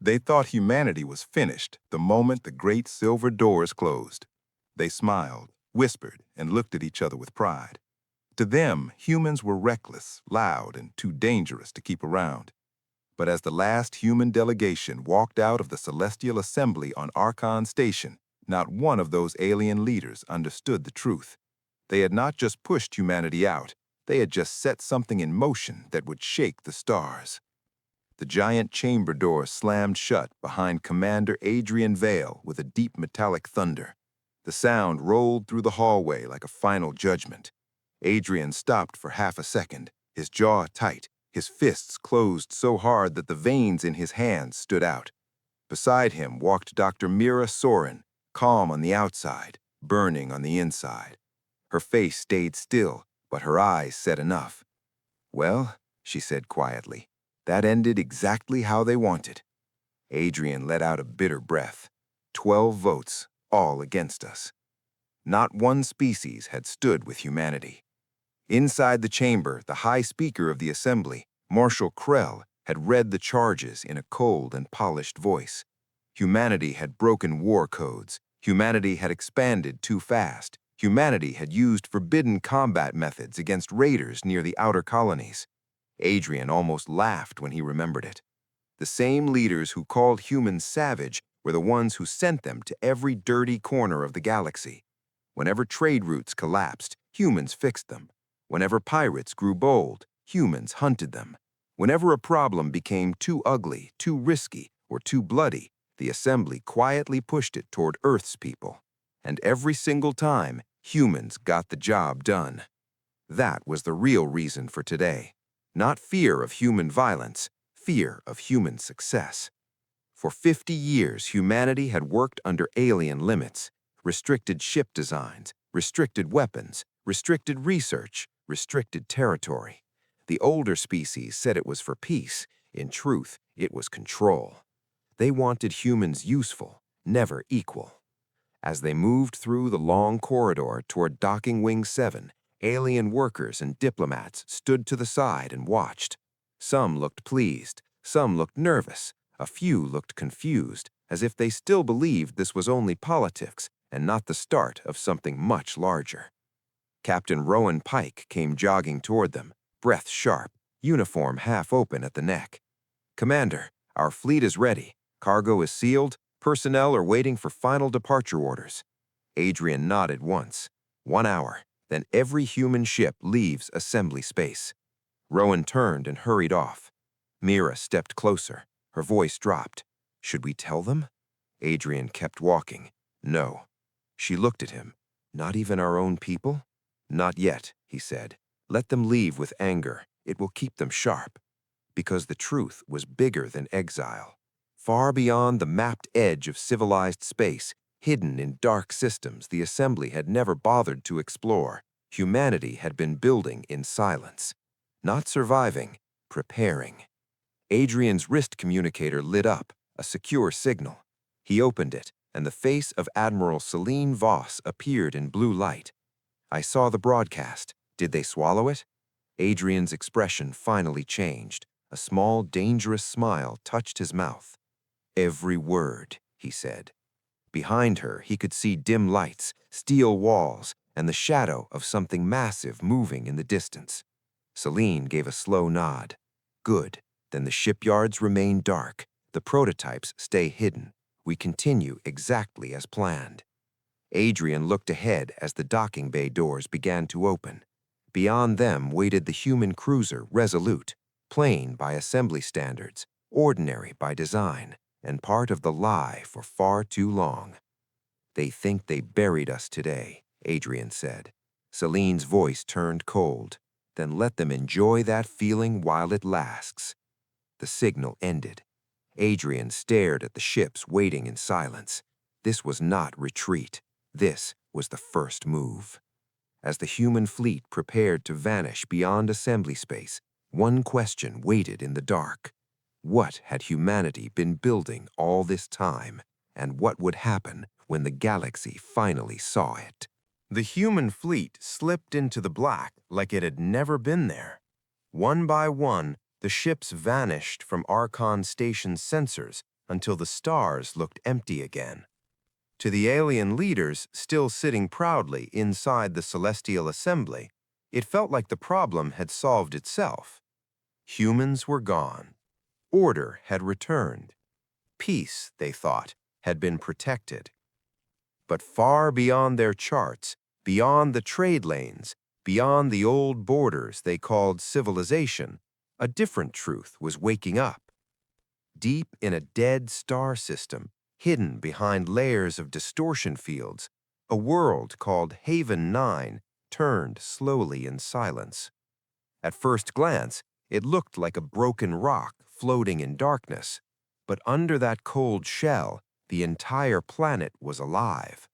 They thought humanity was finished the moment the great silver doors closed. They smiled, whispered, and looked at each other with pride. To them, humans were reckless, loud, and too dangerous to keep around. But as the last human delegation walked out of the Celestial Assembly on Archon Station, not one of those alien leaders understood the truth. They had not just pushed humanity out, they had just set something in motion that would shake the stars. The giant chamber door slammed shut behind Commander Adrian Vale with a deep metallic thunder. The sound rolled through the hallway like a final judgment. Adrian stopped for half a second, his jaw tight, his fists closed so hard that the veins in his hands stood out. Beside him walked Dr. Mira Soren, calm on the outside, burning on the inside. Her face stayed still, but her eyes said enough. "Well," she said quietly, "that ended exactly how they wanted." Adrian let out a bitter breath. 12 votes, all against us. Not one species had stood with humanity. Inside the chamber, the High Speaker of the Assembly, Marshal Krell, had read the charges in a cold and polished voice. Humanity had broken war codes. Humanity had expanded too fast. Humanity had used forbidden combat methods against raiders near the outer colonies. Adrian almost laughed when he remembered it. The same leaders who called humans savage were the ones who sent them to every dirty corner of the galaxy. Whenever trade routes collapsed, humans fixed them. Whenever pirates grew bold, humans hunted them. Whenever a problem became too ugly, too risky, or too bloody, the Assembly quietly pushed it toward Earth's people. And every single time, humans got the job done. That was the real reason for today. Not fear of human violence, fear of human success. For 50 years, humanity had worked under alien limits, restricted ship designs, restricted weapons, restricted research, restricted territory. The older species said it was for peace. In truth, it was control. They wanted humans useful, never equal. As they moved through the long corridor toward Docking Wing 7, alien workers and diplomats stood to the side and watched. Some looked pleased, some looked nervous, a few looked confused, as if they still believed this was only politics and not the start of something much larger. Captain Rowan Pike came jogging toward them, breath sharp, uniform half open at the neck. "Commander, our fleet is ready. Cargo is sealed. Personnel are waiting for final departure orders." Adrian nodded once. 1 hour, then every human ship leaves assembly space. Rowan turned and hurried off. Mira stepped closer. Her voice dropped. "Should we tell them?" Adrian kept walking. "No." She looked at him. "Not even our own people?" "Not yet," he said. "Let them leave with anger. It will keep them sharp." Because the truth was bigger than Exile. Far beyond the mapped edge of civilized space, hidden in dark systems the Assembly had never bothered to explore, humanity had been building in silence. Not surviving, preparing. Adrian's wrist communicator lit up, a secure signal. He opened it, and the face of Admiral Celine Voss appeared in blue light. "I saw the broadcast. Did they swallow it?" Adrian's expression finally changed. A small, dangerous smile touched his mouth. "Every word," he said. Behind her, he could see dim lights, steel walls, and the shadow of something massive moving in the distance. Celine gave a slow nod. "Good. Then the shipyards remain dark. The prototypes stay hidden. We continue exactly as planned." Adrian looked ahead as the docking bay doors began to open. Beyond them waited the human cruiser Resolute, plain by assembly standards, ordinary by design, and part of the lie for far too long. "They think they buried us today," Adrian said. Celine's voice turned cold. "Then let them enjoy that feeling while it lasts." The signal ended. Adrian stared at the ships waiting in silence. This was not retreat. This was the first move. As the human fleet prepared to vanish beyond assembly space, one question waited in the dark. What had humanity been building all this time, and what would happen when the galaxy finally saw it? The human fleet slipped into the black like it had never been there. One by one, the ships vanished from Archon Station's sensors until the stars looked empty again. To the alien leaders still sitting proudly inside the celestial assembly, it felt like the problem had solved itself. Humans were gone. Order had returned. Peace, they thought, had been protected. But far beyond their charts, beyond the trade lanes, beyond the old borders they called civilization, a different truth was waking up. Deep in a dead star system, hidden behind layers of distortion fields, a world called Haven 9 turned slowly in silence. At first glance, it looked like a broken rock floating in darkness, but under that cold shell, the entire planet was alive.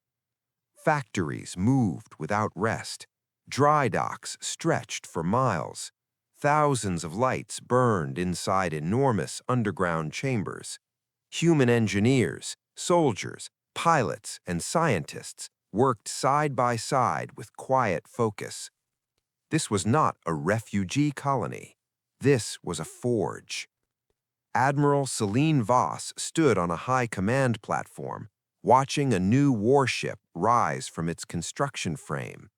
Factories moved without rest. Dry docks stretched for miles. Thousands of lights burned inside enormous underground chambers. Human engineers, soldiers, pilots, and scientists worked side by side with quiet focus. This was not a refugee colony. This was a forge. Admiral Celine Voss stood on a high command platform, watching a new warship rise from its construction frame.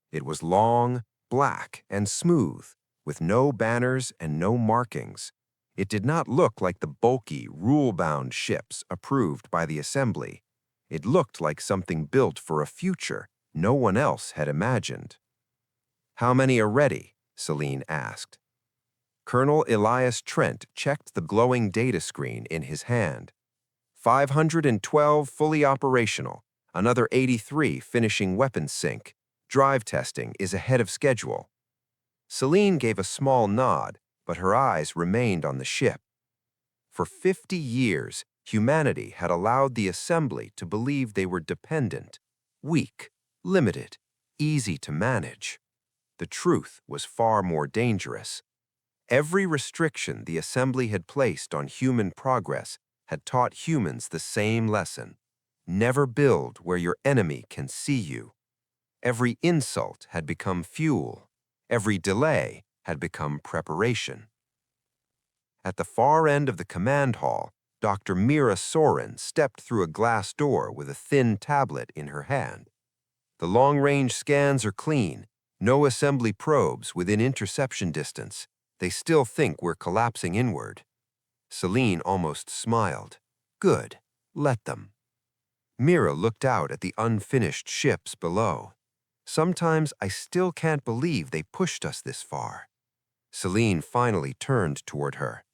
It was long, black, and smooth, with no banners and no markings. It did not look like the bulky, rule-bound ships approved by the assembly. It looked like something built for a future no one else had imagined. "How many are ready?" Celine asked. Colonel Elias Trent checked the glowing data screen in his hand. 512 fully operational, another 83 finishing weapons sync. Drive testing is ahead of schedule. Celine gave a small nod, but her eyes remained on the ship. For 50 years, humanity had allowed the assembly to believe they were dependent, weak, limited, easy to manage. The truth was far more dangerous. Every restriction the assembly had placed on human progress had taught humans the same lesson: never build where your enemy can see you. Every insult had become fuel. Every delay had become preparation. At the far end of the command hall, Dr. Mira Soren stepped through a glass door with a thin tablet in her hand. "The long-range scans are clean. No assembly probes within interception distance. They still think we're collapsing inward." Celine almost smiled. "Good. Let them." Mira looked out at the unfinished ships below. "Sometimes I still can't believe they pushed us this far." Celine finally turned toward her.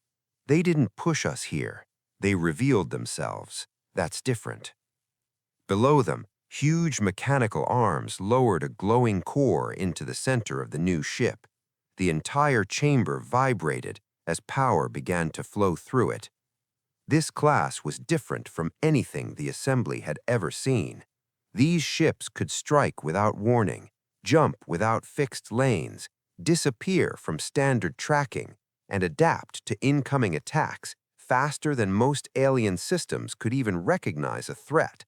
"They didn't push us here. They revealed themselves. That's different." Below them, huge mechanical arms lowered a glowing core into the center of the new ship. The entire chamber vibrated as power began to flow through it. This class was different from anything the assembly had ever seen. These ships could strike without warning, jump without fixed lanes, disappear from standard tracking, and adapt to incoming attacks faster than most alien systems could even recognize a threat.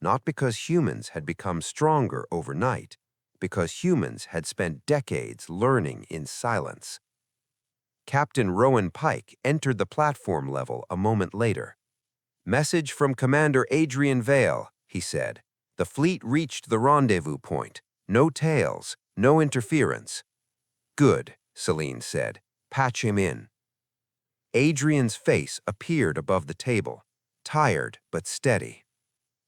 Not because humans had become stronger overnight, because humans had spent decades learning in silence. Captain Rowan Pike entered the platform level a moment later. "Message from Commander Adrian Vale," he said. "The fleet reached the rendezvous point. No tails, no interference." "Good," Celine said. "Patch him in." Adrian's face appeared above the table, tired but steady.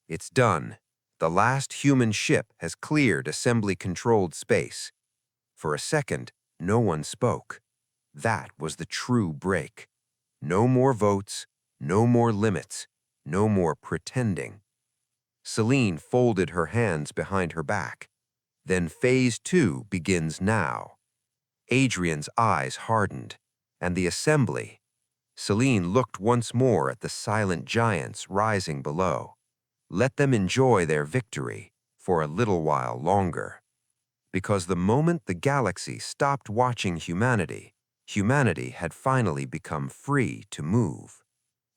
"It's done. The last human ship has cleared assembly-controlled space." For a second, no one spoke. That was the true break. No more votes, no more limits, no more pretending. Celine folded her hands behind her back. "Then Phase 2 begins now." Adrian's eyes hardened, and the assembly. Celine looked once more at the silent giants rising below. Let them enjoy their victory for a little while longer. Because the moment the galaxy stopped watching humanity, humanity had finally become free to move.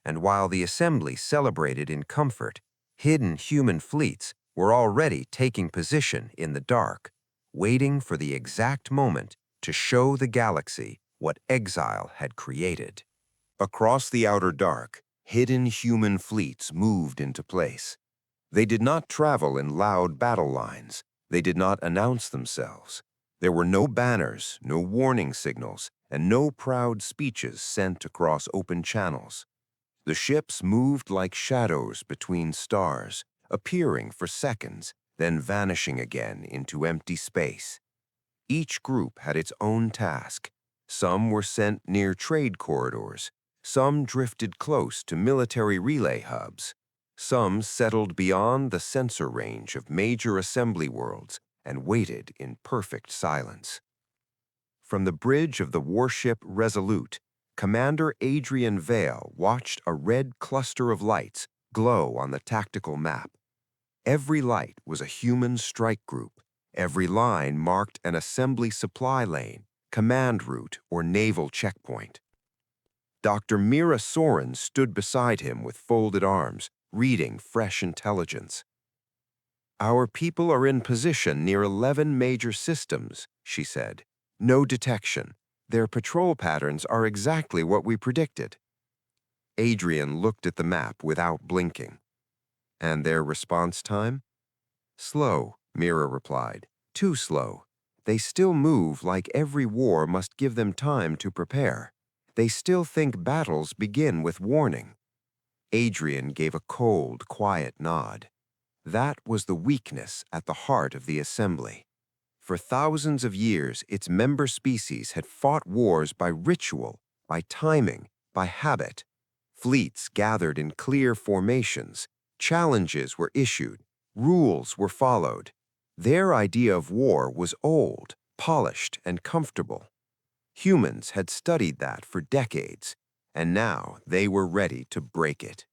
And while the assembly celebrated in comfort, hidden human fleets were already taking position in the dark, waiting for the exact moment to show the galaxy what Exile had created. Across the outer dark, Hidden human fleets moved into place. They did not travel in loud battle lines. They did not announce themselves. There were no banners, no warning signals, and no proud speeches sent across open channels. The ships moved like shadows between stars, appearing for seconds, then vanishing again into empty space. Each group had its own task. Some were sent near trade corridors. Some drifted close to military relay hubs. Some settled beyond the sensor range of major assembly worlds and waited in perfect silence. From the bridge of the warship Resolute, Commander Adrian Vale watched a red cluster of lights glow on the tactical map. Every light was a human strike group. Every line marked an assembly supply lane, command route, or naval checkpoint. Dr. Mira Soren stood beside him with folded arms, reading fresh intelligence. "Our people are in position near 11 major systems," she said. "No detection. Their patrol patterns are exactly what we predicted." Adrian looked at the map without blinking. "And their response time?" "Slow," Mira replied. "Too slow. They still move like every war must give them time to prepare. They still think battles begin with warning." Adrian gave a cold, quiet nod. That was the weakness at the heart of the assembly. For thousands of years, its member species had fought wars by ritual, by timing, by habit. Fleets gathered in clear formations. Challenges were issued. Rules were followed. Their idea of war was old, polished, and comfortable. Humans had studied that for decades, and now they were ready to break it.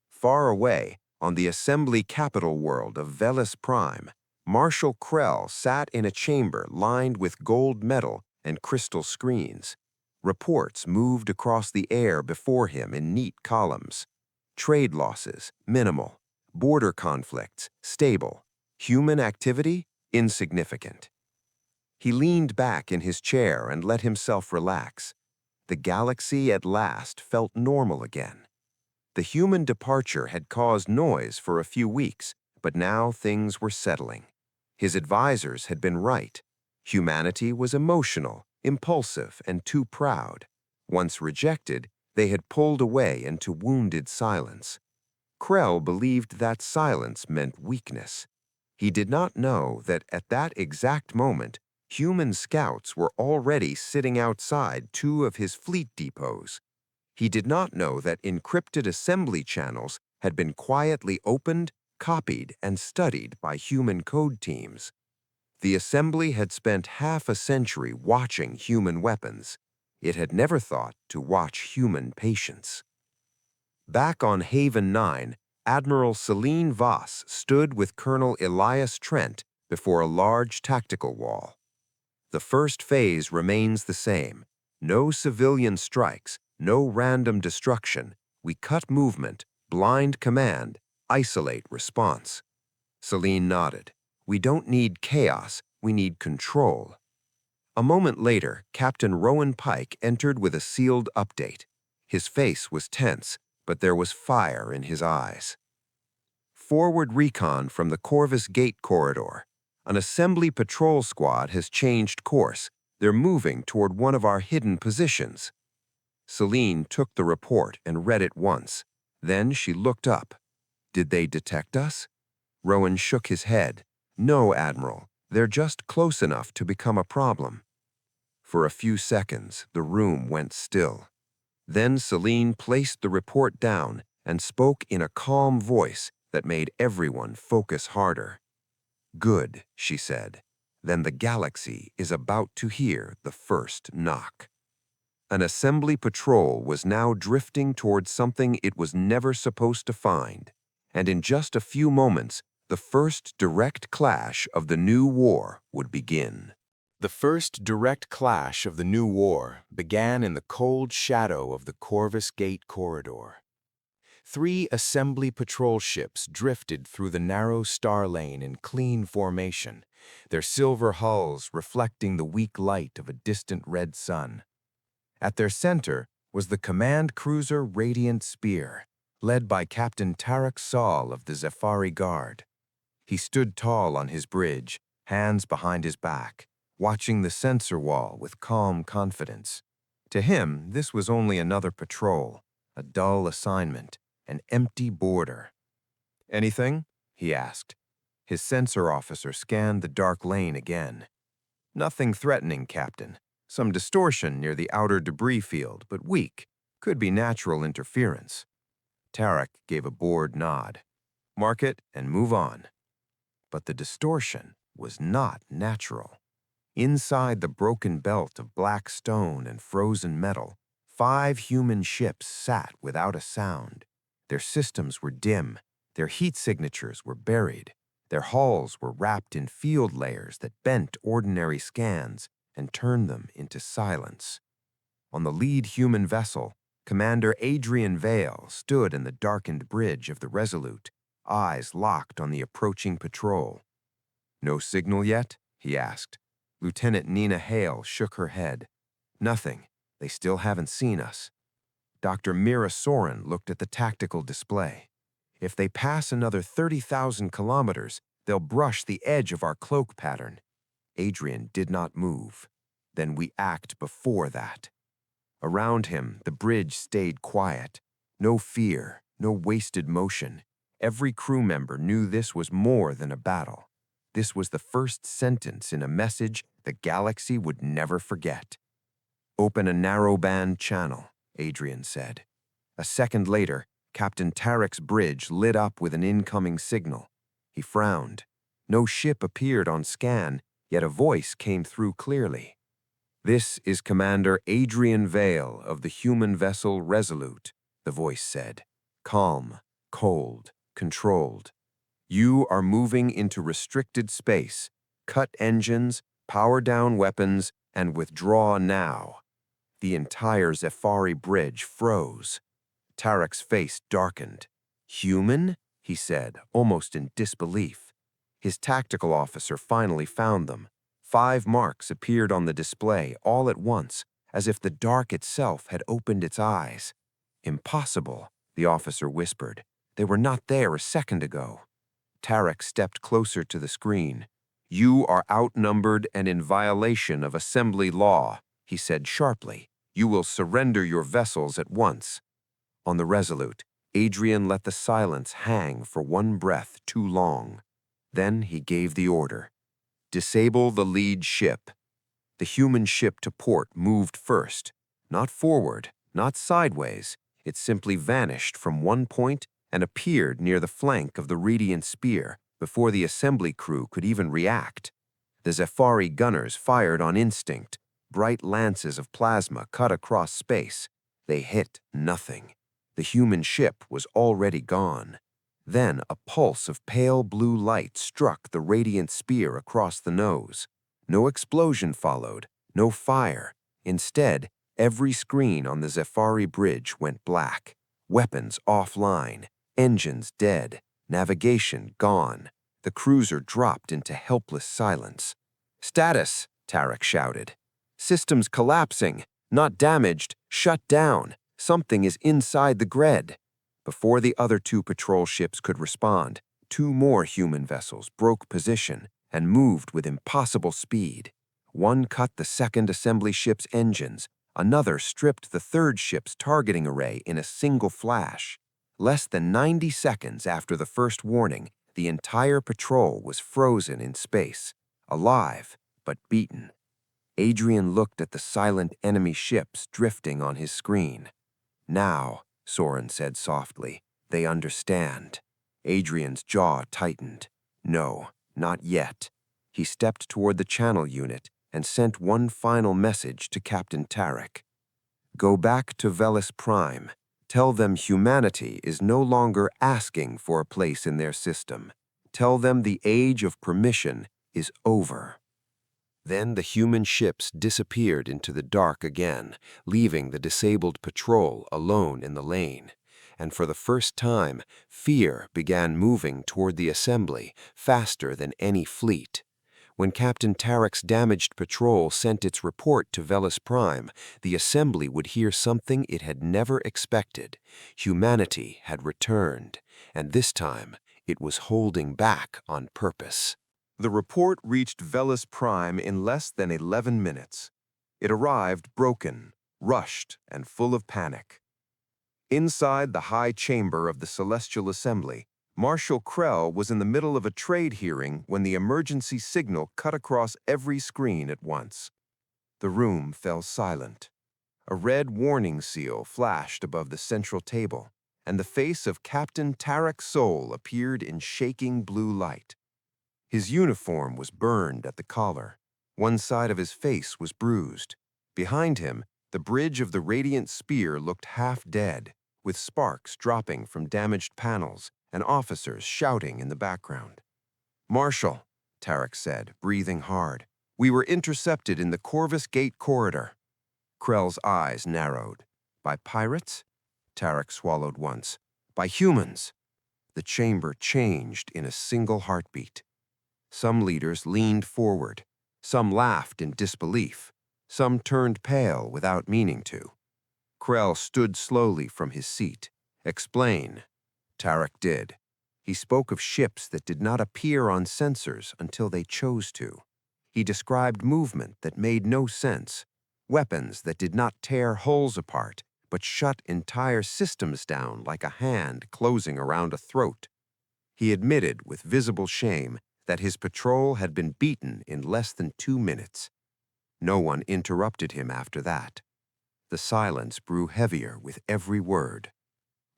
Far away, on the assembly capital world of Velis Prime, Marshal Krell sat in a chamber lined with gold metal and crystal screens. Reports moved across the air before him in neat columns. Trade losses, minimal. Border conflicts, stable. Human activity, insignificant. He leaned back in his chair and let himself relax. The galaxy at last felt normal again. The human departure had caused noise for a few weeks, but now things were settling. His advisors had been right. Humanity was emotional, impulsive, and too proud. Once rejected, they had pulled away into wounded silence. Krell believed that silence meant weakness. He did not know that at that exact moment, human scouts were already sitting outside 2 of his fleet depots. He did not know that encrypted assembly channels had been quietly opened, copied, and studied by human code teams. The assembly had spent half a century watching human weapons. It had never thought to watch human patience. Back on Haven 9, Admiral Celine Voss stood with Colonel Elias Trent before a large tactical wall. "The first phase remains the same. No civilian strikes, no random destruction. We cut movement, blind command, isolate response." Celine nodded. "We don't need chaos, we need control." A moment later, Captain Rowan Pike entered with a sealed update. His face was tense, but there was fire in his eyes. "Forward recon from the Corvus Gate corridor. An assembly patrol squad has changed course. They're moving toward one of our hidden positions." Celine took the report and read it once. Then she looked up. "Did they detect us?" Rowan shook his head. "No, Admiral. They're just close enough to become a problem." For a few seconds, the room went still. Then Celine placed the report down and spoke in a calm voice that made everyone focus harder. "Good," she said. "Then the galaxy is about to hear the first knock." An assembly patrol was now drifting towards something it was never supposed to find, and in just a few moments, the first direct clash of the new war would begin. The first direct clash of the new war began in the cold shadow of the Corvus Gate corridor. 3 assembly patrol ships drifted through the narrow star lane in clean formation, their silver hulls reflecting the weak light of a distant red sun. At their center, was the command cruiser Radiant Spear, led by Captain Tarek Saul of the Zephyri Guard. He stood tall on his bridge, hands behind his back, watching the sensor wall with calm confidence. To him, this was only another patrol, a dull assignment, an empty border. "Anything?" he asked. His sensor officer scanned the dark lane again. "Nothing threatening, Captain. Some distortion near the outer debris field, but weak. Could be natural interference." Tarek gave a bored nod. "Mark it and move on." But the distortion was not natural. Inside the broken belt of black stone and frozen metal, 5 human ships sat without a sound. Their systems were dim, their heat signatures were buried, their hulls were wrapped in field layers that bent ordinary scans and turned them into silence. On the lead human vessel, Commander Adrian Vale stood in the darkened bridge of the Resolute, eyes locked on the approaching patrol. "No signal yet?" he asked. Lieutenant Nina Hale shook her head. "Nothing. They still haven't seen us." Dr. Mira Soren looked at the tactical display. "If they pass another 30,000 kilometers, they'll brush the edge of our cloak pattern." Adrian did not move. "Then we act before that." Around him, the bridge stayed quiet. No fear, no wasted motion. Every crew member knew this was more than a battle. This was the first sentence in a message the galaxy would never forget. "Open a narrowband channel," Adrian said. A second later, Captain Tarek's bridge lit up with an incoming signal. He frowned. No ship appeared on scan, yet a voice came through clearly. "This is Commander Adrian Vale of the human vessel Resolute," the voice said. "Calm, cold, controlled. You are moving into restricted space. Cut engines, power down weapons, and withdraw now." The entire Zephyri bridge froze. Tarek's face darkened. "Human?" he said, almost in disbelief. His tactical officer finally found them. 5 marks appeared on the display all at once, as if the dark itself had opened its eyes. "Impossible," the officer whispered. "They were not there a second ago." Tarek stepped closer to the screen. "You are outnumbered and in violation of assembly law," he said sharply. "You will surrender your vessels at once." On the Resolute, Adrian let the silence hang for one breath too long. Then he gave the order. "Disable the lead ship." The human ship to port moved first. Not forward, not sideways. It simply vanished from one point and appeared near the flank of the Radiant Spear before the assembly crew could even react. The Zephyri gunners fired on instinct. Bright lances of plasma cut across space. They hit nothing. The human ship was already gone. Then a pulse of pale blue light struck the Radiant Spear across the nose. No explosion followed, no fire. Instead, every screen on the Zephyri bridge went black. Weapons offline, engines dead, navigation gone. The cruiser dropped into helpless silence. "Status," Tarek shouted. "Systems collapsing, not damaged, shut down. Something is inside the grid." Before the other 2 patrol ships could respond, 2 more human vessels broke position and moved with impossible speed. One cut the second assembly ship's engines. Another stripped the third ship's targeting array in a single flash. Less than 90 seconds after the first warning, the entire patrol was frozen in space, alive but beaten. Adrian looked at the silent enemy ships drifting on his screen. "Now," Soren said softly, "they understand." Adrian's jaw tightened. "No, not yet." He stepped toward the channel unit and sent one final message to Captain Tarek. "Go back to Velis Prime. Tell them humanity is no longer asking for a place in their system. Tell them the age of permission is over." Then the human ships disappeared into the dark again, leaving the disabled patrol alone in the lane. And for the first time, fear began moving toward the assembly, faster than any fleet. When Captain Tarek's damaged patrol sent its report to Velis Prime, the Assembly would hear something it had never expected. Humanity had returned, and this time it was holding back on purpose. The report reached Velis Prime in less than 11 minutes. It arrived broken, rushed, and full of panic. Inside the high chamber of the Celestial Assembly, Marshal Krell was in the middle of a trade hearing when the emergency signal cut across every screen at once. The room fell silent. A red warning seal flashed above the central table, and the face of Captain Tarek Sol appeared in shaking blue light. His uniform was burned at the collar. One side of his face was bruised. Behind him, the bridge of the radiant spear looked half dead, with sparks dropping from damaged panels and officers shouting in the background. "Marshal," Tarek said, breathing hard, "we were intercepted in the Corvus Gate corridor." Krell's eyes narrowed. "By pirates?" Tarek swallowed once. "By humans." The chamber changed in a single heartbeat. Some leaders leaned forward. Some laughed in disbelief. Some turned pale without meaning to. Krell stood slowly from his seat. "Explain." Tarek did. He spoke of ships that did not appear on sensors until they chose to. He described movement that made no sense, weapons that did not tear hulls apart, but shut entire systems down like a hand closing around a throat. He admitted with visible shame that his patrol had been beaten in less than 2 minutes. No one interrupted him after that. The silence grew heavier with every word.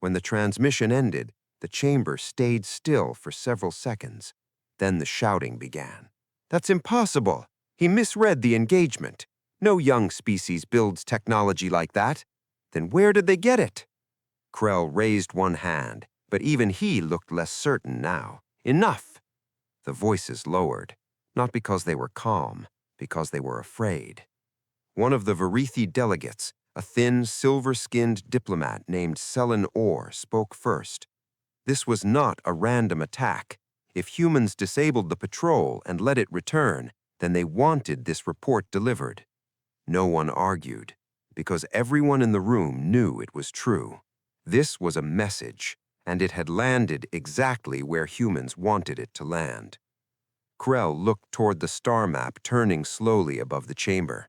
When the transmission ended, the chamber stayed still for several seconds. Then the shouting began. "That's impossible! He misread the engagement. No young species builds technology like that. Then where did they get it?" Krell raised one hand, but even he looked less certain now. "Enough!" The voices lowered, not because they were calm, because they were afraid. One of the Varithi delegates, a thin, silver-skinned diplomat named Selen Orr, spoke first. This was not a random attack. If humans disabled the patrol and let it return, then they wanted this report delivered. No one argued, because everyone in the room knew it was true. This was a message, and it had landed exactly where humans wanted it to land. Krell looked toward the star map turning slowly above the chamber.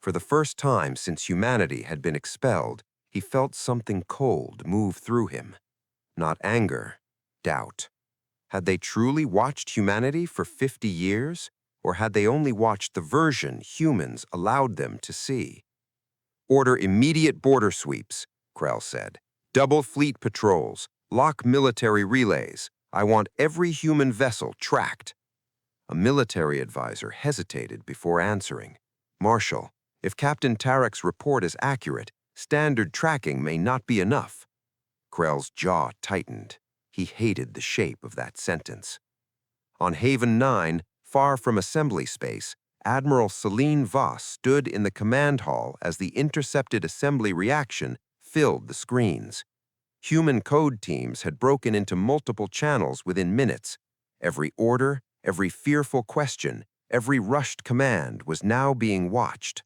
For the first time since humanity had been expelled, he felt something cold move through him. Not anger, doubt. Had they truly watched humanity for 50 years, or had they only watched the version humans allowed them to see? "Order immediate border sweeps," Krell said. "Double fleet patrols, lock military relays. I want every human vessel tracked." A military advisor hesitated before answering. "Marshal, if Captain Tarek's report is accurate, standard tracking may not be enough." Krell's jaw tightened. He hated the shape of that sentence. On Haven 9, far from assembly space, Admiral Celine Voss stood in the command hall as the intercepted assembly reaction filled the screens. Human code teams had broken into multiple channels within minutes. Every order, every fearful question, every rushed command was now being watched.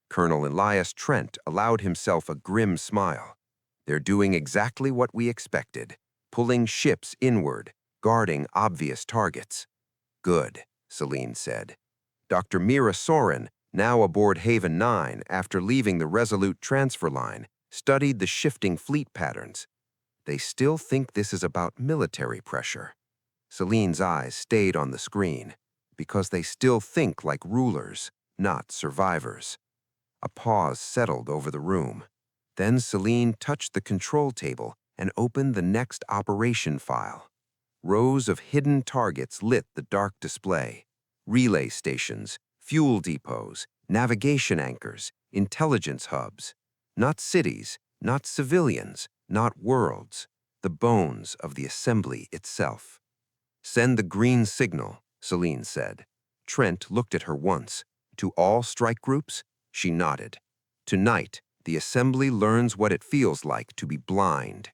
Colonel Elias Trent allowed himself a grim smile. "They're doing exactly what we expected, pulling ships inward, guarding obvious targets." "Good," Celine said. Dr. Mira Soren, now aboard Haven 9 after leaving the Resolute transfer line, studied the shifting fleet patterns. "They still think this is about military pressure." Celine's eyes stayed on the screen, "because they still think like rulers, not survivors." A pause settled over the room. Then Celine touched the control table and opened the next operation file. Rows of hidden targets lit the dark display. Relay stations, fuel depots, navigation anchors, intelligence hubs. Not cities, not civilians, not worlds. The bones of the assembly itself. "Send the green signal," Celine said. Trent looked at her once. "To all strike groups?" She nodded. "Tonight, the assembly learns what it feels like to be blind."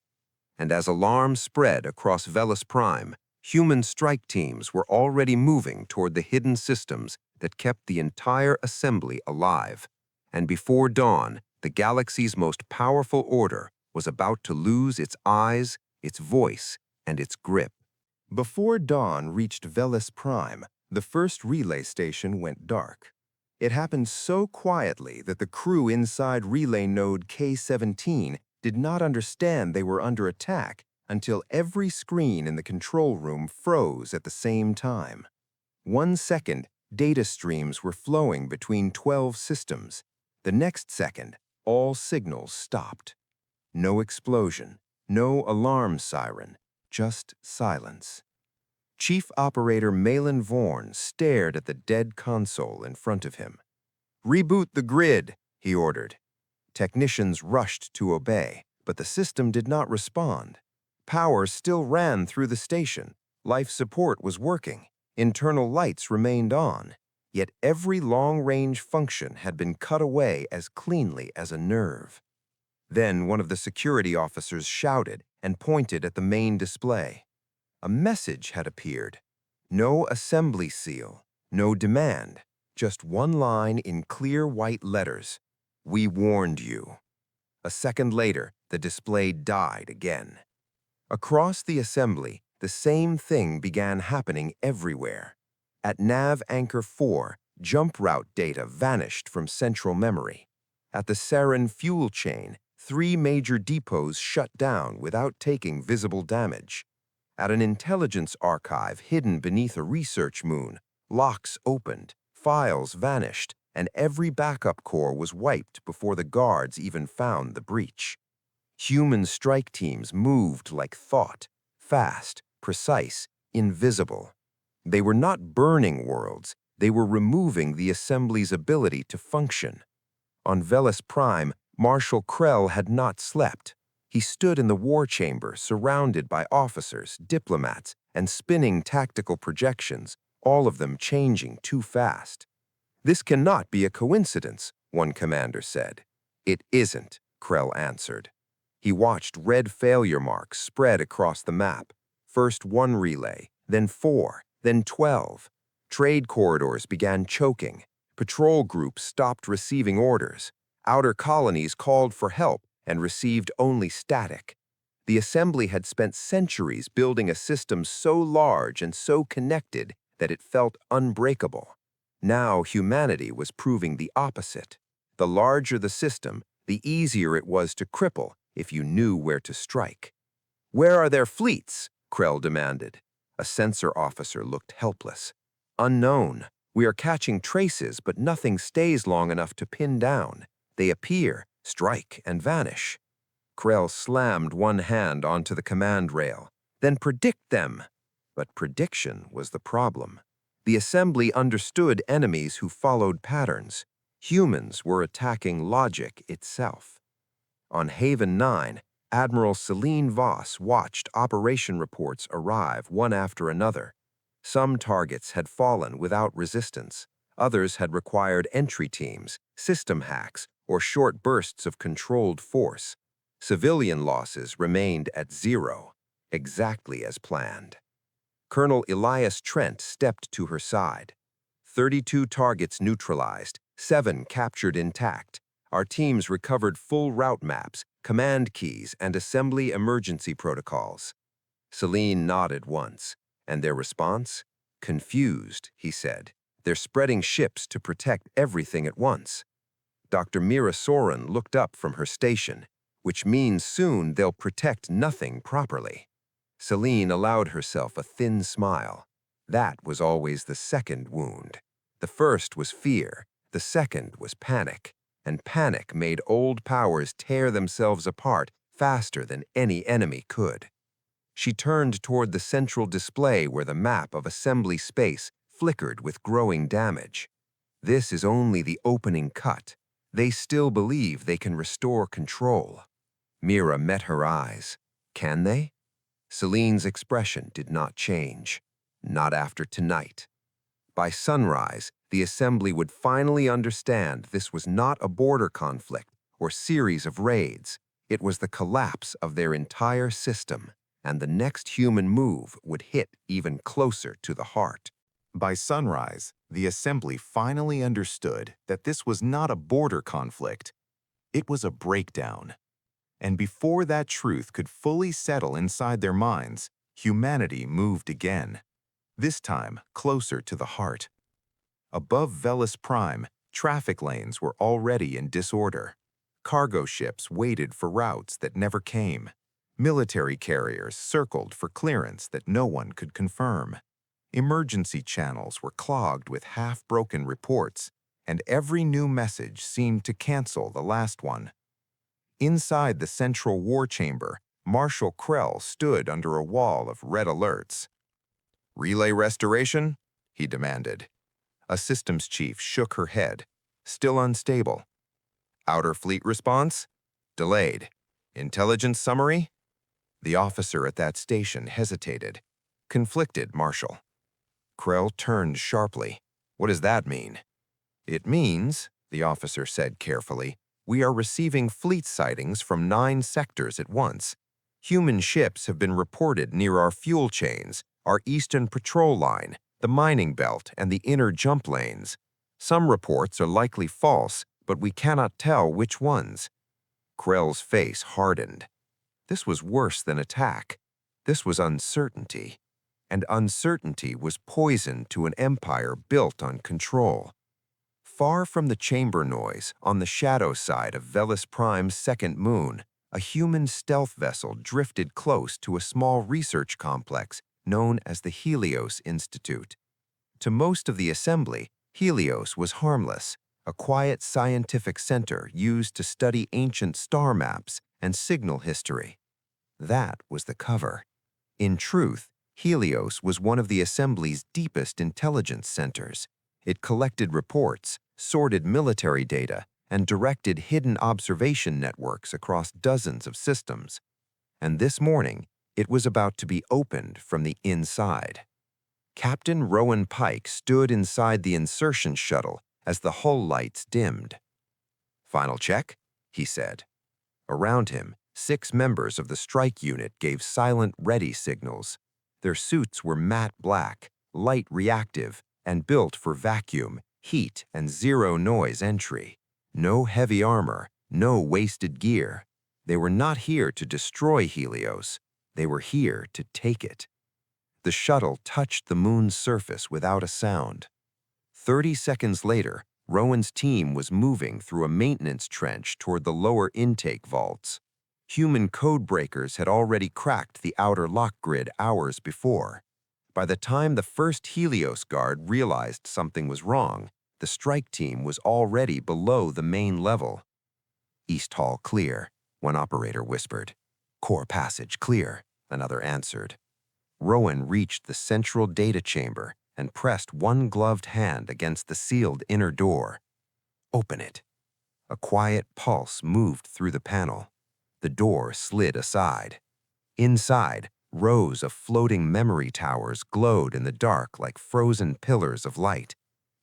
And as alarm spread across Velis Prime, Human strike teams were already moving toward the hidden systems that kept the entire assembly alive. And before dawn, the galaxy's most powerful order was about to lose its eyes, its voice, and its grip. Before dawn reached Velis Prime, the first relay station went dark. It happened so quietly that the crew inside relay node K-17 did not understand they were under attack until every screen in the control room froze at the same time. 1 second, data streams were flowing between 12 systems. The next second, all signals stopped. No explosion, no alarm siren, just silence. Chief Operator Malin Vorn stared at the dead console in front of him. "Reboot the grid," he ordered. Technicians rushed to obey, but the system did not respond. Power still ran through the station. Life support was working. Internal lights remained on. Yet every long-range function had been cut away as cleanly as a nerve. Then one of the security officers shouted and pointed at the main display. A message had appeared. No assembly seal, no demand, just one line in clear white letters. "We warned you." A second later, the display died again. Across the assembly, the same thing began happening everywhere. At Nav Anchor 4, jump route data vanished from central memory. At the Sarin fuel chain, 3 major depots shut down without taking visible damage. At an intelligence archive hidden beneath a research moon, locks opened, files vanished, and every backup core was wiped before the guards even found the breach. Human strike teams moved like thought, fast, precise, invisible. They were not burning worlds, they were removing the assembly's ability to function. On Velis Prime, Marshal Krell had not slept. He stood in the war chamber, surrounded by officers, diplomats, and spinning tactical projections, all of them changing too fast. "This cannot be a coincidence," one commander said. "It isn't," Krell answered. He watched red failure marks spread across the map. First 1 relay, then 4, then 12. Trade corridors began choking. Patrol groups stopped receiving orders. Outer colonies called for help and received only static. The assembly had spent centuries building a system so large and so connected that it felt unbreakable. Now humanity was proving the opposite. The larger the system, the easier it was to cripple if you knew where to strike. "Where are their fleets?" Krell demanded. A sensor officer looked helpless. "Unknown. We are catching traces, but nothing stays long enough to pin down. They appear, strike, and vanish." Krell slammed one hand onto the command rail. "Then predict them." But prediction was the problem. The assembly understood enemies who followed patterns. Humans were attacking logic itself. On Haven 9, Admiral Celine Voss watched operation reports arrive one after another. Some targets had fallen without resistance. Others had required entry teams, system hacks, or short bursts of controlled force. Civilian losses remained at 0, exactly as planned. Colonel Elias Trent stepped to her side. 32 targets neutralized, 7 captured intact. Our teams recovered full route maps, command keys, and assembly emergency protocols. Celine nodded once, and their response? "Confused," he said. "They're spreading ships to protect everything at once." Dr. Mira Soren looked up from her station, "Which means soon they'll protect nothing properly." Celine allowed herself a thin smile. That was always the second wound. The first was fear, the second was panic. And panic made old powers tear themselves apart faster than any enemy could. She turned toward the central display where the map of assembly space flickered with growing damage. This is only the opening cut. They still believe they can restore control. Mira met her eyes. Can they? Celine's expression did not change. Not after tonight. By sunrise, the assembly would finally understand this was not a border conflict or series of raids. It was the collapse of their entire system, and the next human move would hit even closer to the heart. By sunrise, the assembly finally understood that this was not a border conflict. It was a breakdown. And before that truth could fully settle inside their minds, humanity moved again, this time closer to the heart. Above Velis Prime, traffic lanes were already in disorder. Cargo ships waited for routes that never came. Military carriers circled for clearance that no one could confirm. Emergency channels were clogged with half-broken reports, and every new message seemed to cancel the last one. Inside the central war chamber, Marshal Krell stood under a wall of red alerts. "Relay restoration?" he demanded. A systems chief shook her head, still unstable. "Outer fleet response? Delayed. Intelligence summary?" The officer at that station hesitated. "Conflicted, Marshal." Krell turned sharply. "What does that mean?" "It means," the officer said carefully, "we are receiving fleet sightings from 9 sectors at once. Human ships have been reported near our fuel chains, our eastern patrol line, the mining belt, and the inner jump lanes. Some reports are likely false, but we cannot tell which ones." Krell's face hardened. This was worse than attack. This was uncertainty. And uncertainty was poison to an empire built on control. Far from the chamber noise, on the shadow side of Velis Prime's second moon, a human stealth vessel drifted close to a small research complex known as the Helios Institute. To most of the assembly, Helios was harmless, a quiet scientific center used to study ancient star maps and signal history. That was the cover. In truth, Helios was one of the assembly's deepest intelligence centers. It collected reports, sorted military data, and directed hidden observation networks across dozens of systems. And this morning, it was about to be opened from the inside. Captain Rowan Pike stood inside the insertion shuttle as the hull lights dimmed. "Final check," he said. Around him, 6 members of the strike unit gave silent ready signals. Their suits were matte black, light reactive, and built for vacuum, heat, and zero-noise entry. No heavy armor, no wasted gear. They were not here to destroy Helios. They were here to take it. The shuttle touched the moon's surface without a sound. 30 seconds later, Rowan's team was moving through a maintenance trench toward the lower intake vaults. Human code breakers had already cracked the outer lock grid hours before. By the time the first Helios guard realized something was wrong, the strike team was already below the main level. "East Hall clear," one operator whispered. "Core passage clear," another answered. Rowan reached the central data chamber and pressed one gloved hand against the sealed inner door. "Open it." A quiet pulse moved through the panel. The door slid aside. Inside, rows of floating memory towers glowed in the dark like frozen pillars of light,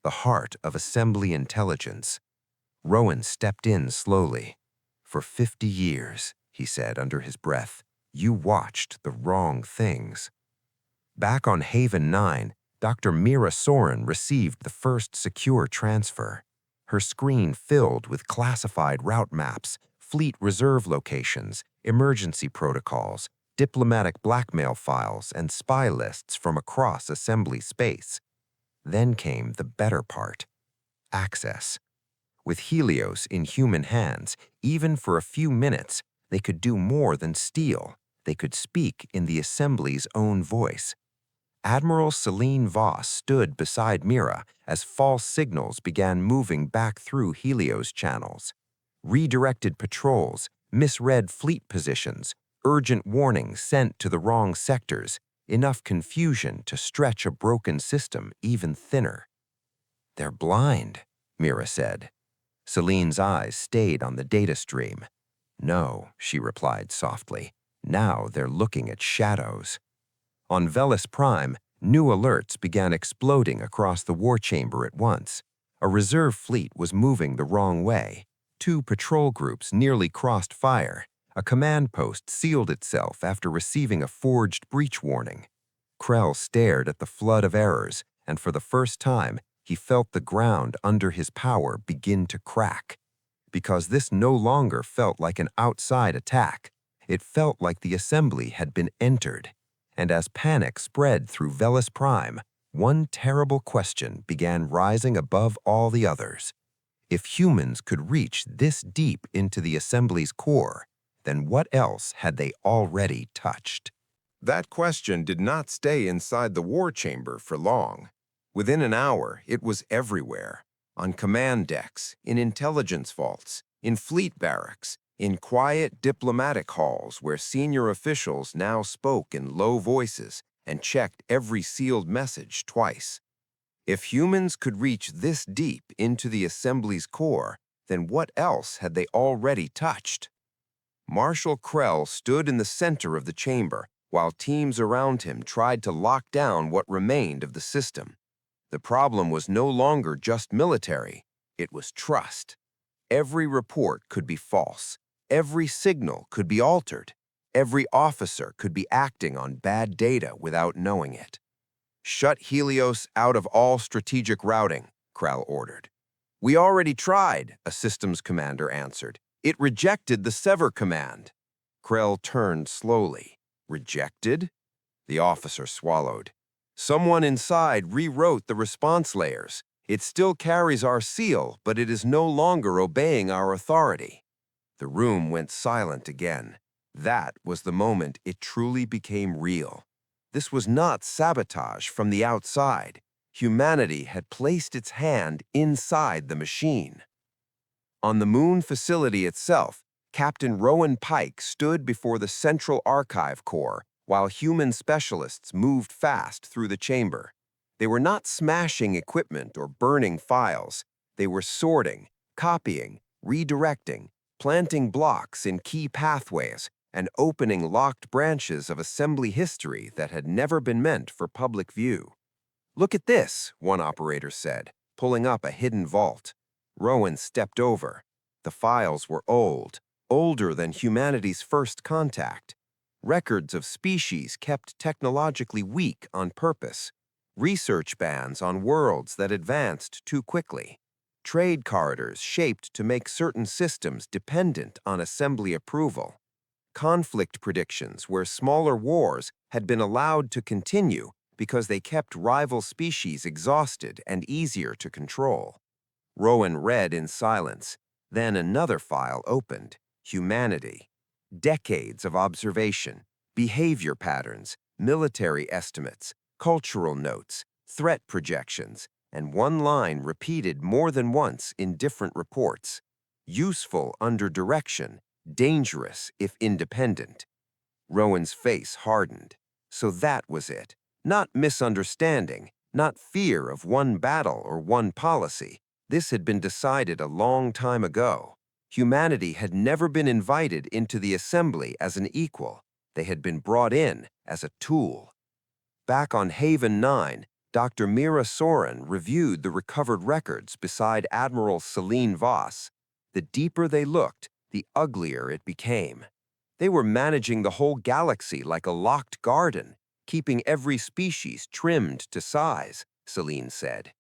the heart of assembly intelligence. Rowan stepped in slowly. "For 50 years, he said under his breath, "you watched the wrong things." Back on Haven 9, Dr. Mira Soren received the first secure transfer. Her screen filled with classified route maps, fleet reserve locations, emergency protocols, diplomatic blackmail files, and spy lists from across assembly space. Then came the better part: access. With Helios in human hands, even for a few minutes, they could do more than steal. They could speak in the assembly's own voice. Admiral Celine Voss stood beside Mira as false signals began moving back through Helios channels. Redirected patrols, misread fleet positions, urgent warnings sent to the wrong sectors, enough confusion to stretch a broken system even thinner. "They're blind," Mira said. Celine's eyes stayed on the data stream. "No," she replied softly. "Now they're looking at shadows." On Velis Prime, new alerts began exploding across the war chamber at once. A reserve fleet was moving the wrong way. 2 patrol groups nearly crossed fire. A command post sealed itself after receiving a forged breach warning. Krell stared at the flood of errors, and for the first time, he felt the ground under his power begin to crack. Because this no longer felt like an outside attack. It felt like the assembly had been entered. And as panic spread through Velis Prime, one terrible question began rising above all the others. If humans could reach this deep into the assembly's core, then what else had they already touched? That question did not stay inside the war chamber for long. Within an hour, it was everywhere. On command decks, in intelligence vaults, in fleet barracks, in quiet diplomatic halls where senior officials now spoke in low voices and checked every sealed message twice. If humans could reach this deep into the assembly's core, then what else had they already touched? Marshal Krell stood in the center of the chamber while teams around him tried to lock down what remained of the system. The problem was no longer just military, it was trust. Every report could be false. Every signal could be altered. Every officer could be acting on bad data without knowing it. Shut Helios out of all strategic routing, Krell ordered. We already tried, a systems commander answered. It rejected the sever command. Krell turned slowly. Rejected? The officer swallowed. Someone inside rewrote the response layers. It still carries our seal, but it is no longer obeying our authority. The room went silent again. That was the moment it truly became real. This was not sabotage from the outside. Humanity had placed its hand inside the machine. On the moon facility itself, Captain Rowan Pike stood before the Central Archive Core while human specialists moved fast through the chamber. They were not smashing equipment or burning files. They were sorting, copying, redirecting, planting blocks in key pathways, and opening locked branches of assembly history that had never been meant for public view. Look at this, one operator said, pulling up a hidden vault. Rowan stepped over. The files were old, older than humanity's first contact. Records of species kept technologically weak on purpose. Research bans on worlds that advanced too quickly. Trade corridors shaped to make certain systems dependent on assembly approval. Conflict predictions where smaller wars had been allowed to continue because they kept rival species exhausted and easier to control. Rowan read in silence. Then another file opened. Humanity. Decades of observation, behavior patterns, military estimates, cultural notes, threat projections, and one line repeated more than once in different reports. Useful under direction, dangerous if independent. Rowan's face hardened. So that was it. Not misunderstanding, not fear of one battle or one policy. This had been decided a long time ago. Humanity had never been invited into the assembly as an equal. They had been brought in as a tool. Back on Haven 9, Dr. Mira Soren reviewed the recovered records beside Admiral Celine Voss. The deeper they looked, the uglier it became. They were managing the whole galaxy like a locked garden, keeping every species trimmed to size, Celine said.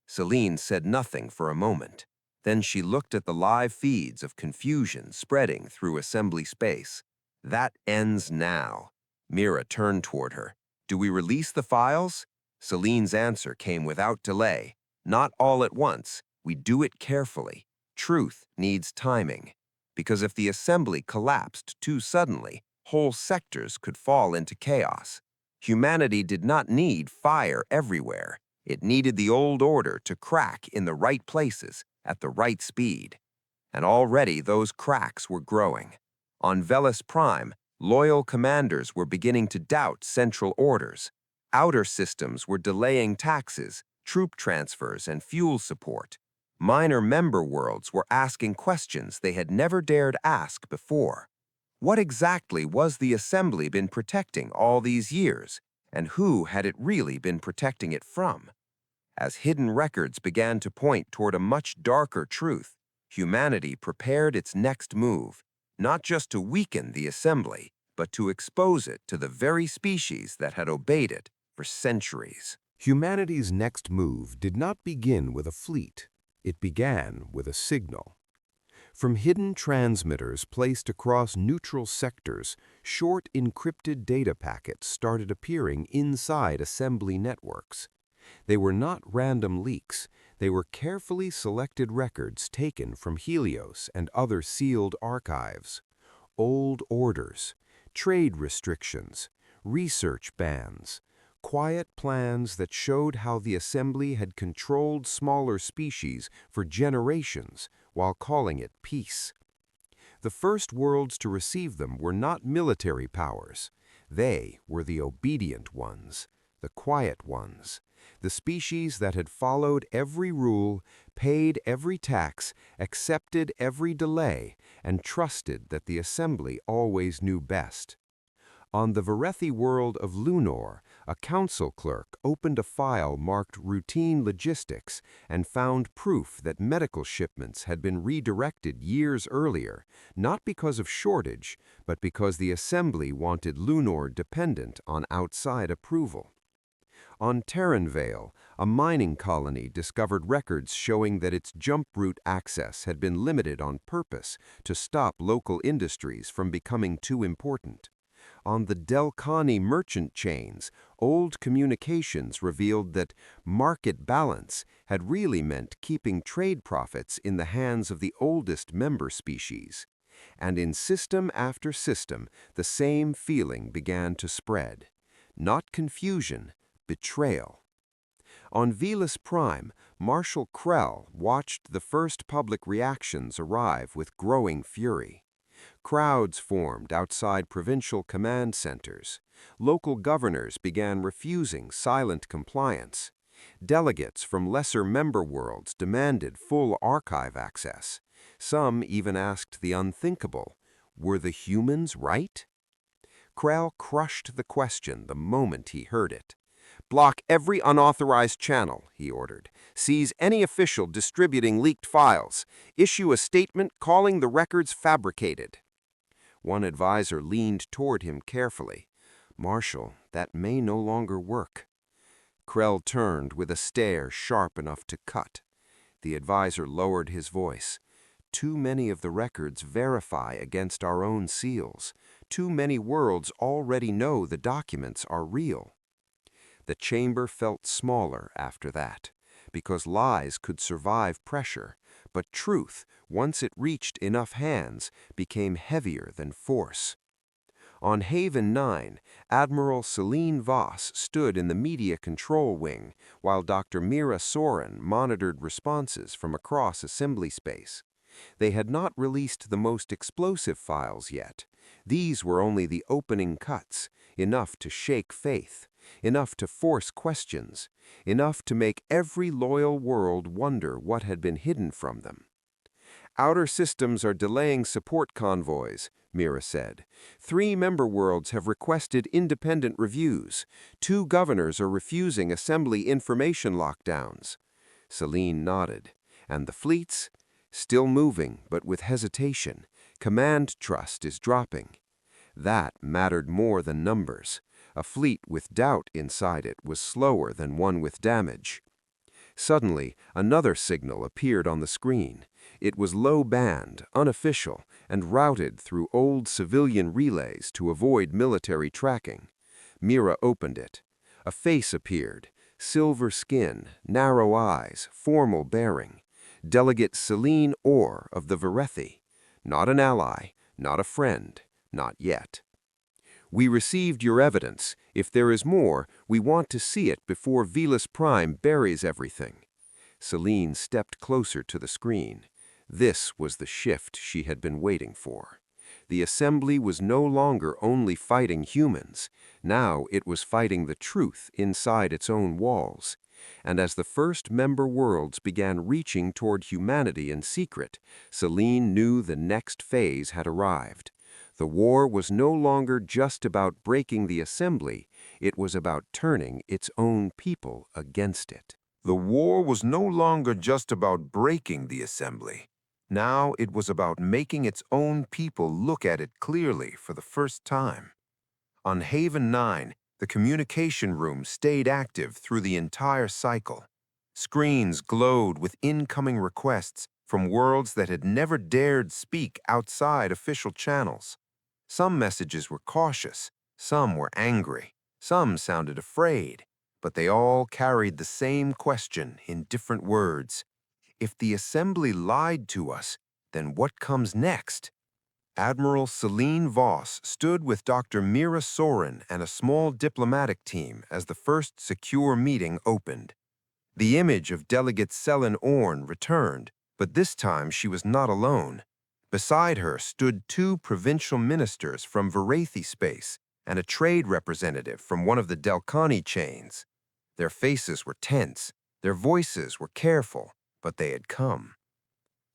Celine said nothing for a moment. Then she looked at the live feeds of confusion spreading through assembly space. That ends now. Mira turned toward her. Do we release the files? Celine's answer came without delay. Not all at once. We do it carefully. Truth needs timing. Because if the assembly collapsed too suddenly, whole sectors could fall into chaos. Humanity did not need fire everywhere. It needed the old order to crack in the right places at the right speed. And already those cracks were growing. On Velis Prime, loyal commanders were beginning to doubt central orders. Outer systems were delaying taxes, troop transfers, and fuel support. Minor member worlds were asking questions they had never dared ask before. What exactly was the assembly been protecting all these years, and who had it really been protecting it from? As hidden records began to point toward a much darker truth, humanity prepared its next move. not just to weaken the assembly, but to expose it to the very species that had obeyed it for centuries. Humanity's next move did not begin with a fleet. It began with a signal. From hidden transmitters placed across neutral sectors, short encrypted data packets started appearing inside assembly networks. They were not random leaks. They were carefully selected records taken from Helios and other sealed archives. Old orders, trade restrictions, research bans, quiet plans that showed how the assembly had controlled smaller species for generations while calling it peace. The first worlds to receive them were not military powers. They were the obedient ones, the quiet ones, the species that had followed every rule, paid every tax, accepted every delay, and trusted that the assembly always knew best. On the Varethi world of Lunor, a council clerk opened a file marked Routine Logistics and found proof that medical shipments had been redirected years earlier, not because of shortage, but because the assembly wanted Lunor dependent on outside approval. On Terranvale, a mining colony discovered records showing that its jump route access had been limited on purpose to stop local industries from becoming too important. On the Delcani merchant chains, old communications revealed that market balance had really meant keeping trade profits in the hands of the oldest member species. And in system after system, the same feeling began to spread. Not confusion, betrayal. On Velis Prime, Marshal Krell watched the first public reactions arrive with growing fury. Crowds formed outside provincial command centers. Local governors began refusing silent compliance. Delegates from lesser member worlds demanded full archive access. Some even asked the unthinkable, were the humans right? Krell crushed the question the moment he heard it. Block every unauthorized channel, he ordered. Seize any official distributing leaked files. Issue a statement calling the records fabricated. One advisor leaned toward him carefully. Marshal, that may no longer work. Krell turned with a stare sharp enough to cut. The advisor lowered his voice. Too many of the records verify against our own seals. Too many worlds already know the documents are real. The chamber felt smaller after that, because lies could survive pressure, but truth, once it reached enough hands, became heavier than force. On Haven 9, Admiral Celine Voss stood in the media control wing, while Dr. Mira Soren monitored responses from across assembly space. They had not released the most explosive files yet. These were only the opening cuts, enough to shake faith, enough to force questions, enough to make every loyal world wonder what had been hidden from them. Outer systems are delaying support convoys, Mira said. 3 member worlds have requested independent reviews. 2 governors are refusing assembly information lockdowns. Celine nodded. And the fleets? Still moving, but with hesitation. Command trust is dropping. That mattered more than numbers. A fleet with doubt inside it was slower than one with damage. Suddenly, another signal appeared on the screen. It was low-band, unofficial, and routed through old civilian relays to avoid military tracking. Mira opened it. A face appeared. Silver skin, narrow eyes, formal bearing. Delegate Celine Orr of the Varethi. Not an ally, not a friend, not yet. We received your evidence. If there is more, we want to see it before Velis Prime buries everything. Celine stepped closer to the screen. This was the shift she had been waiting for. The assembly was no longer only fighting humans. Now it was fighting the truth inside its own walls. And as the first member worlds began reaching toward humanity in secret, Celine knew the next phase had arrived. The war was no longer just about breaking the assembly, it was about turning its own people against it. The war was no longer just about breaking the assembly. Now it was about making its own people look at it clearly for the first time. On Haven 9, the communication room stayed active through the entire cycle. Screens glowed with incoming requests from worlds that had never dared speak outside official channels. Some messages were cautious, some were angry, some sounded afraid, but they all carried the same question in different words. If the Assembly lied to us, then what comes next? Admiral Celine Voss stood with Dr. Mira Sorin and a small diplomatic team as the first secure meeting opened. The image of Delegate Selin Orn returned, but this time she was not alone. Beside her stood two provincial ministers from Varathi space and a trade representative from one of the Delcani chains. Their faces were tense, their voices were careful, but they had come.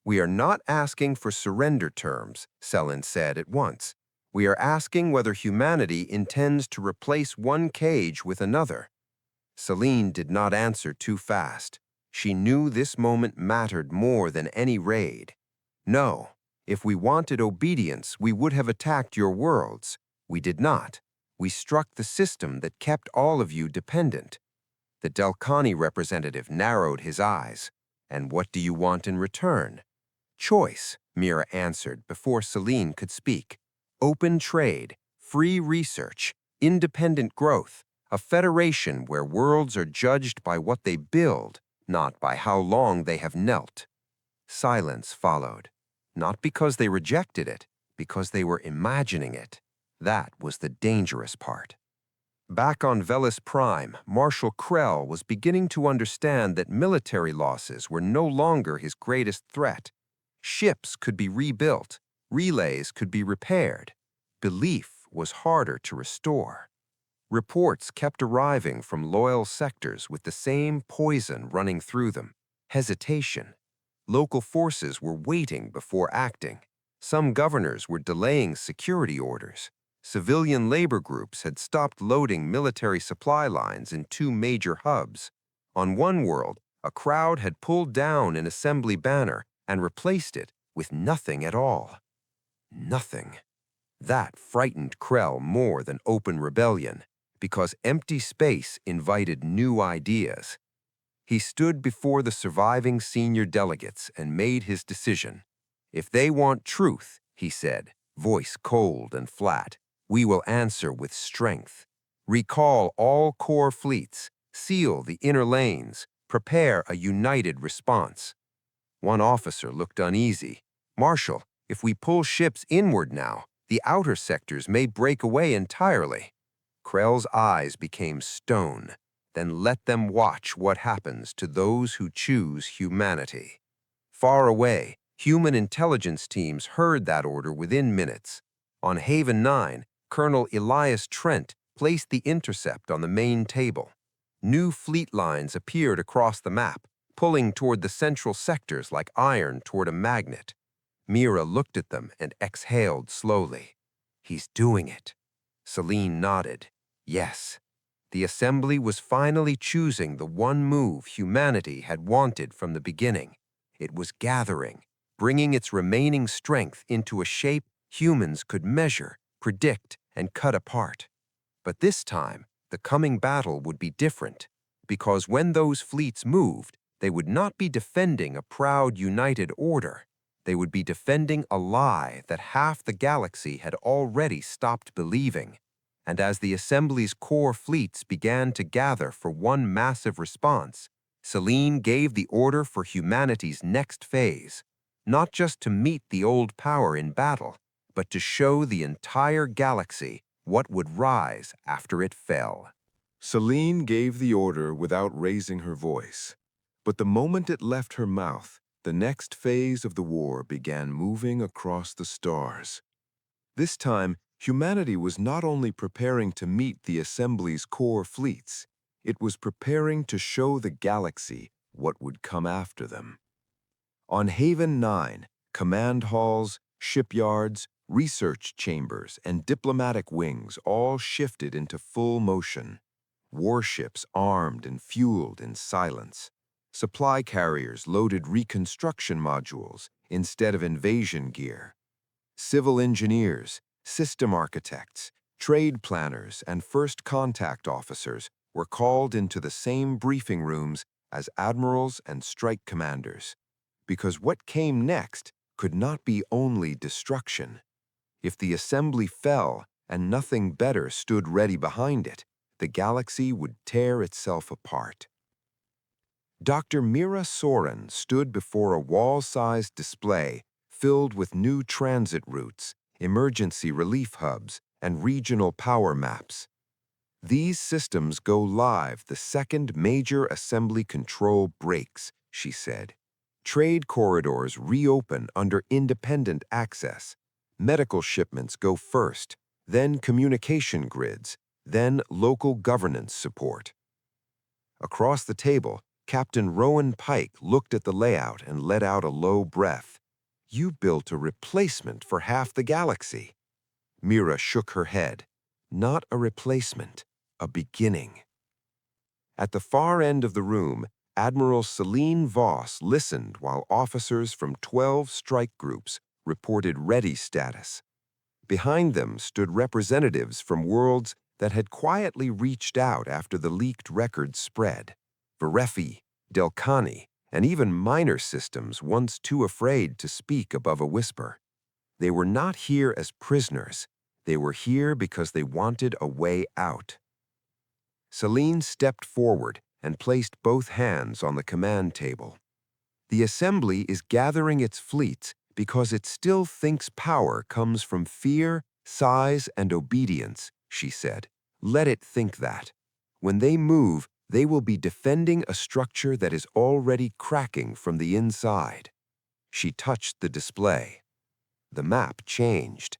"We are not asking for surrender terms," Selin said at once. "We are asking whether humanity intends to replace one cage with another." Celine did not answer too fast. She knew this moment mattered more than any raid. "No, if we wanted obedience, we would have attacked your worlds. We did not. We struck the system that kept all of you dependent." The Delcani representative narrowed his eyes. "And what do you want in return?" "Choice," Mira answered before Celine could speak. "Open trade, free research, independent growth, a federation where worlds are judged by what they build, not by how long they have knelt." Silence followed, not because they rejected it, because they were imagining it. That was the dangerous part. Back on Velis Prime, Marshal Krell was beginning to understand that military losses were no longer his greatest threat. Ships could be rebuilt, relays could be repaired. Belief was harder to restore. Reports kept arriving from loyal sectors with the same poison running through them: hesitation. Local forces were waiting before acting. Some governors were delaying security orders. Civilian labor groups had stopped loading military supply lines in two major hubs. On one world, a crowd had pulled down an assembly banner and replaced it with nothing at all. Nothing. That frightened Krell more than open rebellion, because empty space invited new ideas. He stood before the surviving senior delegates and made his decision. "If they want truth," he said, voice cold and flat, "we will answer with strength. Recall all core fleets, seal the inner lanes, prepare a united response." One officer looked uneasy. "Marshal, if we pull ships inward now, the outer sectors may break away entirely." Krell's eyes became stone. "Then let them watch what happens to those who choose humanity." Far away, human intelligence teams heard that order within minutes. On Haven 9, Colonel Elias Trent placed the intercept on the main table. New fleet lines appeared across the map, pulling toward the central sectors like iron toward a magnet. Mira looked at them and exhaled slowly. "He's doing it." Celine nodded. Yes. The Assembly was finally choosing the one move humanity had wanted from the beginning. It was gathering, bringing its remaining strength into a shape humans could measure, predict, and cut apart. But this time, the coming battle would be different, because when those fleets moved, they would not be defending a proud united order. They would be defending a lie that half the galaxy had already stopped believing. And as the Assembly's core fleets began to gather for one massive response, Celine gave the order for humanity's next phase, not just to meet the old power in battle, but to show the entire galaxy what would rise after it fell. Celine gave the order without raising her voice. But the moment it left her mouth, the next phase of the war began moving across the stars. This time, humanity was not only preparing to meet the Assembly's core fleets, it was preparing to show the galaxy what would come after them. On Haven 9, command halls, shipyards, research chambers, and diplomatic wings all shifted into full motion. Warships armed and fueled in silence. Supply carriers loaded reconstruction modules instead of invasion gear. Civil engineers, system architects, trade planners, and first contact officers were called into the same briefing rooms as admirals and strike commanders, because what came next could not be only destruction. If the assembly fell and nothing better stood ready behind it, the galaxy would tear itself apart. Dr. Mira Soren stood before a wall-sized display filled with new transit routes, emergency relief hubs, and regional power maps. These systems go live the second major assembly control breaks, she said. Trade corridors reopen under independent access. Medical shipments go first, then communication grids, then local governance support. Across the table, Captain Rowan Pike looked at the layout and let out a low breath. You built a replacement for half the galaxy. Mira shook her head. Not a replacement, a beginning. At the far end of the room, Admiral Celine Voss listened while officers from 12 strike groups reported ready status. Behind them stood representatives from worlds that had quietly reached out after the leaked records spread. Varefi, Delcani, and even minor systems once too afraid to speak above a whisper. They were not here as prisoners. They were here because they wanted a way out. Celine stepped forward and placed both hands on the command table. The Assembly is gathering its fleets because it still thinks power comes from fear, size, and obedience, she said. Let it think that. When they move, they will be defending a structure that is already cracking from the inside. She touched the display. The map changed.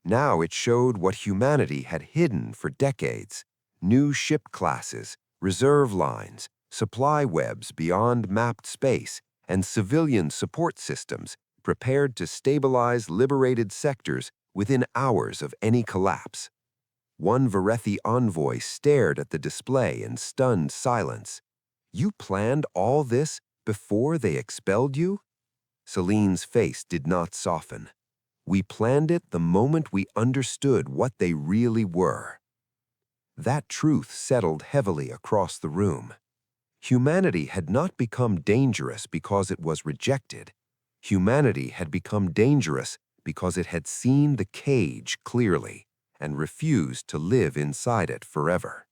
Now it showed what humanity had hidden for decades. New ship classes, reserve lines, supply webs beyond mapped space, and civilian support systems prepared to stabilize liberated sectors within hours of any collapse. One Varethi envoy stared at the display in stunned silence. You planned all this before they expelled you? Celine's face did not soften. We planned it the moment we understood what they really were. That truth settled heavily across the room. Humanity had not become dangerous because it was rejected. Humanity had become dangerous because it had seen the cage clearly and refused to live inside it forever.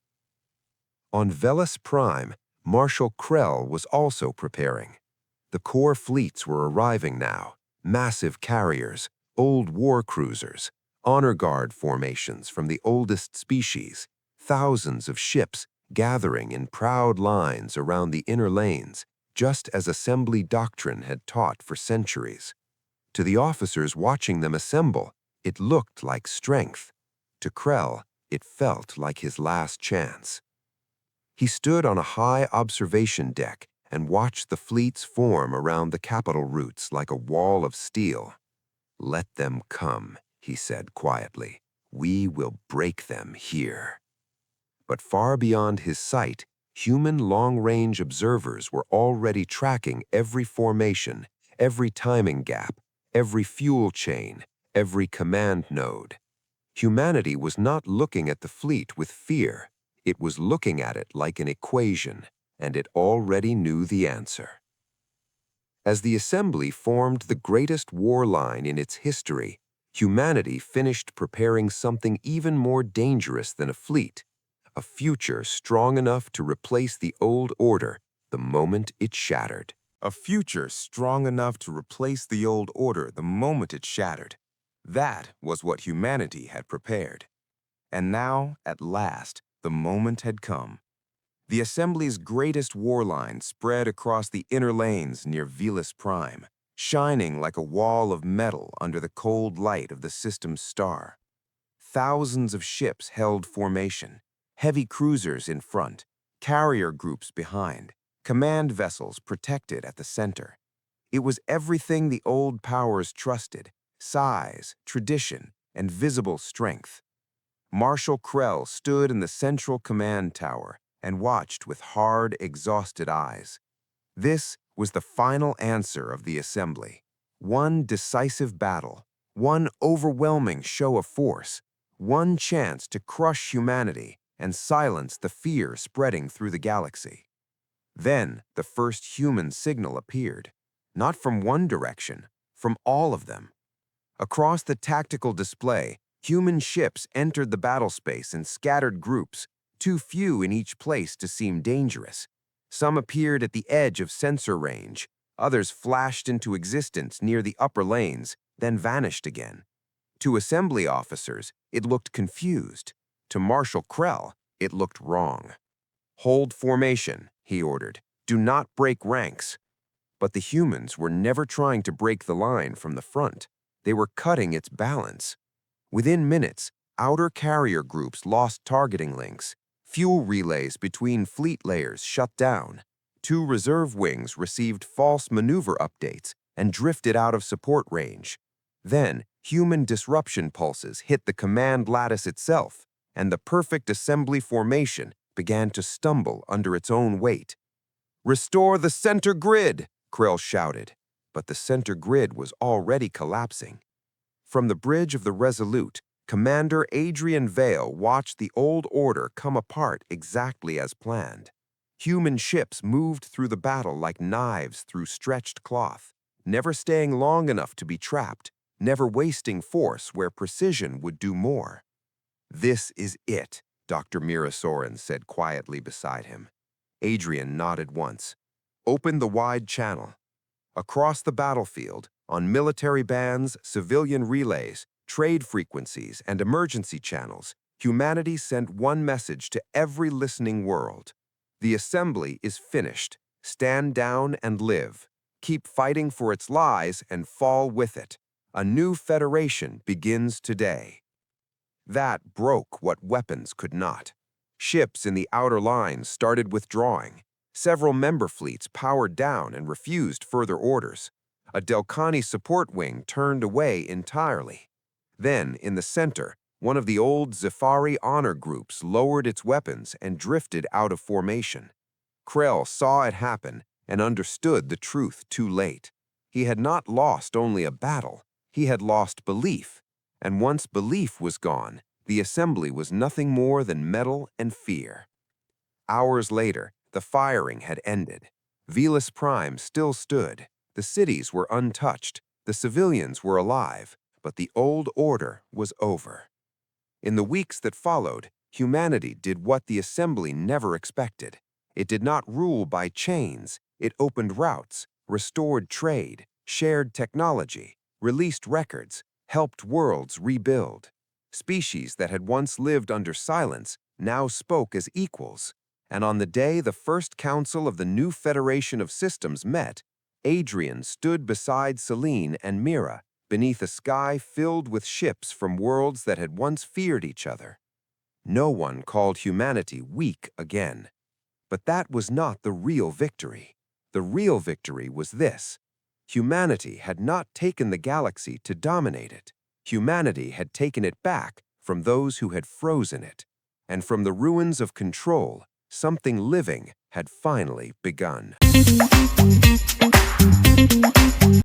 On Velis Prime, Marshal Krell was also preparing. The core fleets were arriving now, massive carriers, old war cruisers, honor guard formations from the oldest species, thousands of ships gathering in proud lines around the inner lanes, just as assembly doctrine had taught for centuries. To the officers watching them assemble, it looked like strength. To Krell, it felt like his last chance. He stood on a high observation deck and watched the fleets form around the capital routes like a wall of steel. Let them come, he said quietly. We will break them here. But far beyond his sight, human long-range observers were already tracking every formation, every timing gap, every fuel chain, every command node. Humanity was not looking at the fleet with fear. It was looking at it like an equation, and it already knew the answer. As the Assembly formed the greatest war line in its history, humanity finished preparing something even more dangerous than a fleet, a future strong enough to replace the old order the moment it shattered. A future strong enough to replace the old order the moment it shattered. That was what humanity had prepared. And now, at last, the moment had come. The Assembly's greatest war line spread across the inner lanes near Velis Prime, shining like a wall of metal under the cold light of the system's star. Thousands of ships held formation, heavy cruisers in front, carrier groups behind, command vessels protected at the center. It was everything the old powers trusted: size, tradition, and visible strength. Marshal Krell stood in the central command tower and watched with hard, exhausted eyes. This was the final answer of the assembly. One decisive battle, one overwhelming show of force, one chance to crush humanity and silence the fear spreading through the galaxy. Then the first human signal appeared, not from one direction, from all of them. Across the tactical display, human ships entered the battlespace in scattered groups, too few in each place to seem dangerous. Some appeared at the edge of sensor range, others flashed into existence near the upper lanes, then vanished again. To assembly officers, it looked confused. To Marshal Krell, it looked wrong. "Hold formation," he ordered. "Do not break ranks." But the humans were never trying to break the line from the front. They were cutting its balance. Within minutes, outer carrier groups lost targeting links. Fuel relays between fleet layers shut down. 2 reserve wings received false maneuver updates and drifted out of support range. Then, human disruption pulses hit the command lattice itself, and the perfect assembly formation began to stumble under its own weight. "Restore the center grid!" Krell shouted, but the center grid was already collapsing. From the bridge of the Resolute, Commander Adrian Vale watched the old order come apart exactly as planned. Human ships moved through the battle like knives through stretched cloth, never staying long enough to be trapped, never wasting force where precision would do more. "This is it," Dr. Mirasorin said quietly beside him. Adrian nodded once. "Open the wide channel." Across the battlefield, on military bands, civilian relays, trade frequencies, and emergency channels, humanity sent one message to every listening world. The assembly is finished. Stand down and live. Keep fighting for its lies and fall with it. A new federation begins today. That broke what weapons could not. Ships in the outer lines started withdrawing. Several member fleets powered down and refused further orders. A Delcani support wing turned away entirely. Then, in the center, one of the old Zephyri honor groups lowered its weapons and drifted out of formation. Krell saw it happen and understood the truth too late. He had not lost only a battle, he had lost belief. And once belief was gone, the assembly was nothing more than metal and fear. Hours later, the firing had ended. Velis Prime still stood. The cities were untouched. The civilians were alive, but the old order was over. In the weeks that followed, humanity did what the assembly never expected. It did not rule by chains. It opened routes, restored trade, shared technology, released records, helped worlds rebuild. Species that had once lived under silence now spoke as equals. And on the day the first council of the new Federation of Systems met, Adrian stood beside Celine and Mira beneath a sky filled with ships from worlds that had once feared each other. No one called humanity weak again. But that was not the real victory. The real victory was this. Humanity had not taken the galaxy to dominate it. Humanity had taken it back from those who had frozen it. And from the ruins of control, something living had finally begun.